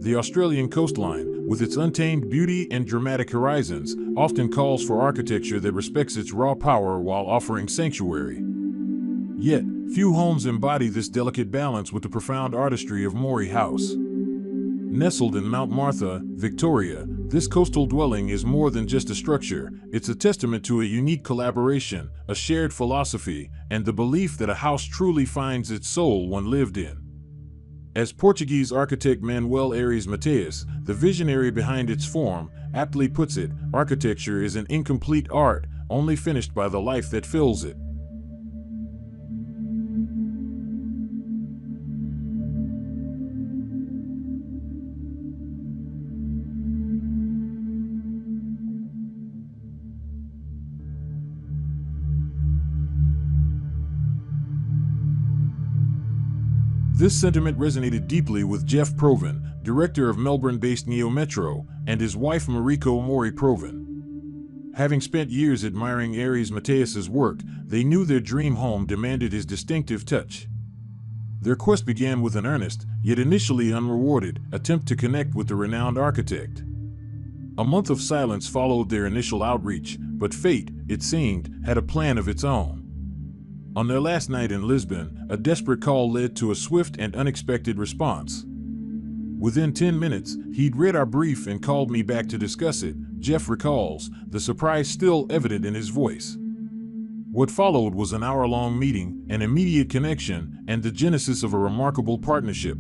The Australian coastline, with its untamed beauty and dramatic horizons, often calls for architecture that respects its raw power while offering sanctuary. Yet, few homes embody this delicate balance with the profound artistry of Mori House. Nestled in Mount Martha, Victoria, this coastal dwelling is more than just a structure. It's a testament to a unique collaboration, a shared philosophy, and the belief that a house truly finds its soul when lived in. As Portuguese architect Manuel Aires Mateus, the visionary behind its form, aptly puts it, architecture is an incomplete art, only finished by the life that fills it. This sentiment resonated deeply with Jeff Provan, director of Melbourne-based Neometro, and his wife Mariko Mori Provan. Having spent years admiring Aires Mateus's work, they knew their dream home demanded his distinctive touch. Their quest began with an earnest, yet initially unrewarded, attempt to connect with the renowned architect. A month of silence followed their initial outreach, but fate, it seemed, had a plan of its own. On their last night in Lisbon, a desperate call led to a swift and unexpected response. Within 10 minutes, he'd read our brief and called me back to discuss it, Jeff recalls, the surprise still evident in his voice. What followed was an hour-long meeting, an immediate connection, and the genesis of a remarkable partnership.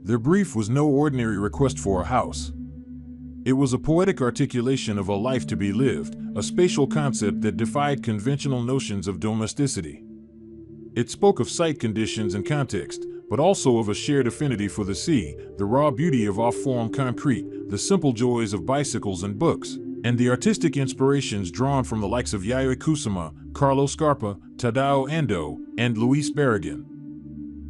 Their brief was no ordinary request for a house. It was a poetic articulation of a life to be lived, a spatial concept that defied conventional notions of domesticity. It spoke of site conditions and context, but also of a shared affinity for the sea, the raw beauty of off-form concrete, the simple joys of bicycles and books, and the artistic inspirations drawn from the likes of Yayoi Kusama, Carlos Scarpa, Tadao Ando, and Luis Barragan.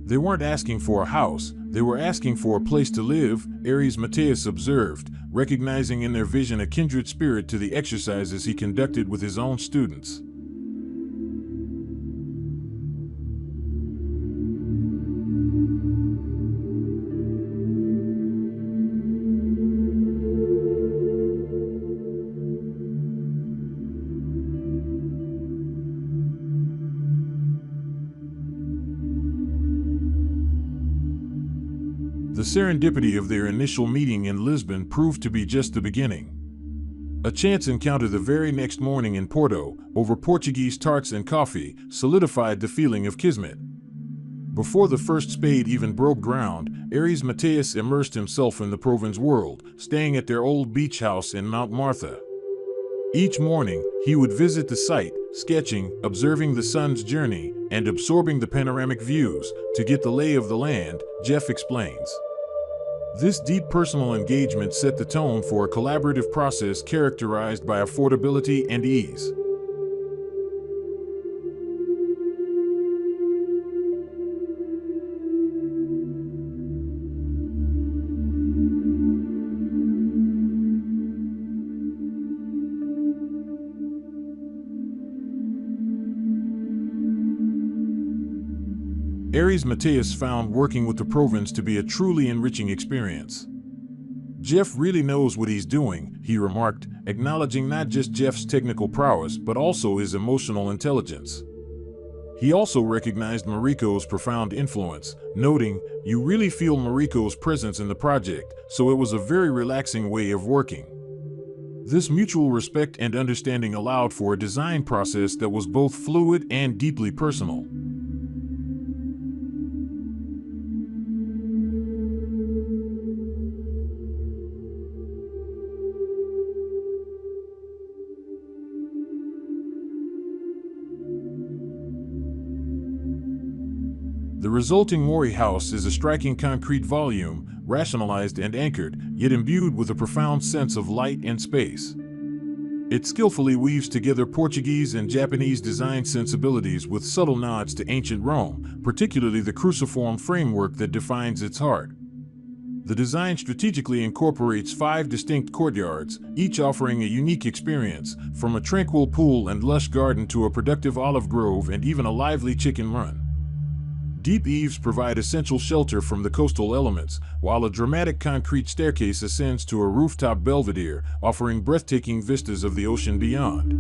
They weren't asking for a house, they were asking for a place to live, Aires Mateus observed, recognizing in their vision a kindred spirit to the exercises he conducted with his own students. The serendipity of their initial meeting in Lisbon proved to be just the beginning. A chance encounter the very next morning in Porto, over Portuguese tarts and coffee, solidified the feeling of kismet. Before the first spade even broke ground, Aires Mateus immersed himself in the Provan's world, staying at their old beach house in Mount Martha. Each morning, he would visit the site, sketching, observing the sun's journey, and absorbing the panoramic views. To get the lay of the land, Jeff explains. This deep personal engagement set the tone for a collaborative process characterized by affordability and ease. Aires Mateus found working with the Provans to be a truly enriching experience. Jeff really knows what he's doing, he remarked, acknowledging not just Jeff's technical prowess but also his emotional intelligence. He also recognized Mariko's profound influence, noting, "You really feel Mariko's presence in the project, so it was a very relaxing way of working." This mutual respect and understanding allowed for a design process that was both fluid and deeply personal. The resulting Mori House is a striking concrete volume, rationalized and anchored, yet imbued with a profound sense of light and space. It skillfully weaves together Portuguese and Japanese design sensibilities with subtle nods to ancient Rome, particularly the cruciform framework that defines its heart. The design strategically incorporates 5 distinct courtyards, each offering a unique experience, from a tranquil pool and lush garden to a productive olive grove and even a lively chicken run. Deep eaves provide essential shelter from the coastal elements, while a dramatic concrete staircase ascends to a rooftop belvedere, offering breathtaking vistas of the ocean beyond.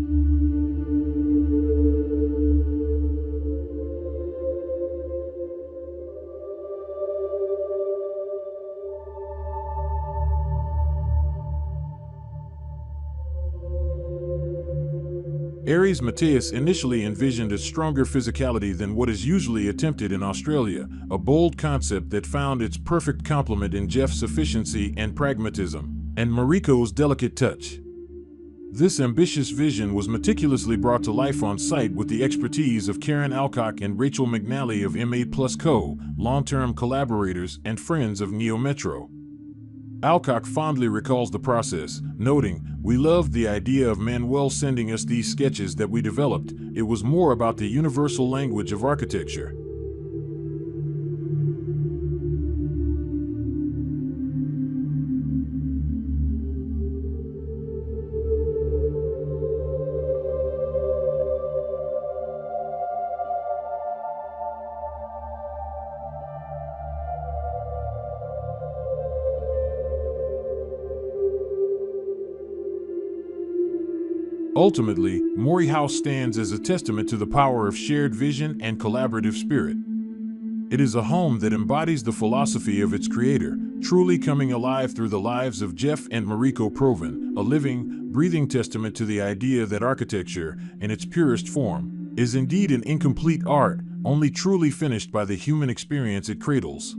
Aires Mateus initially envisioned a stronger physicality than what is usually attempted in Australia, a bold concept that found its perfect complement in Jeff's efficiency and pragmatism, and Mariko's delicate touch. This ambitious vision was meticulously brought to life on site with the expertise of Karen Alcock and Rachel McNally of MA+Co, long-term collaborators and friends of Neometro. Alcock fondly recalls the process, noting, "We loved the idea of Manuel sending us these sketches that we developed. It was more about the universal language of architecture." Ultimately, Mori House stands as a testament to the power of shared vision and collaborative spirit. It is a home that embodies the philosophy of its creator, truly coming alive through the lives of Jeff and Mariko Provan, a living, breathing testament to the idea that architecture, in its purest form, is indeed an incomplete art, only truly finished by the human experience it cradles.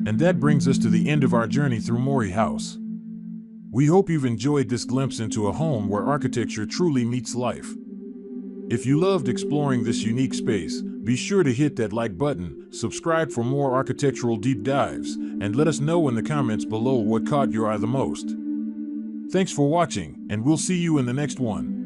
And that brings us to the end of our journey through Mori House. We hope you've enjoyed this glimpse into a home where architecture truly meets life. If you loved exploring this unique space, be sure to hit that like button, subscribe for more architectural deep dives, and let us know in the comments below what caught your eye the most. Thanks for watching, and we'll see you in the next one.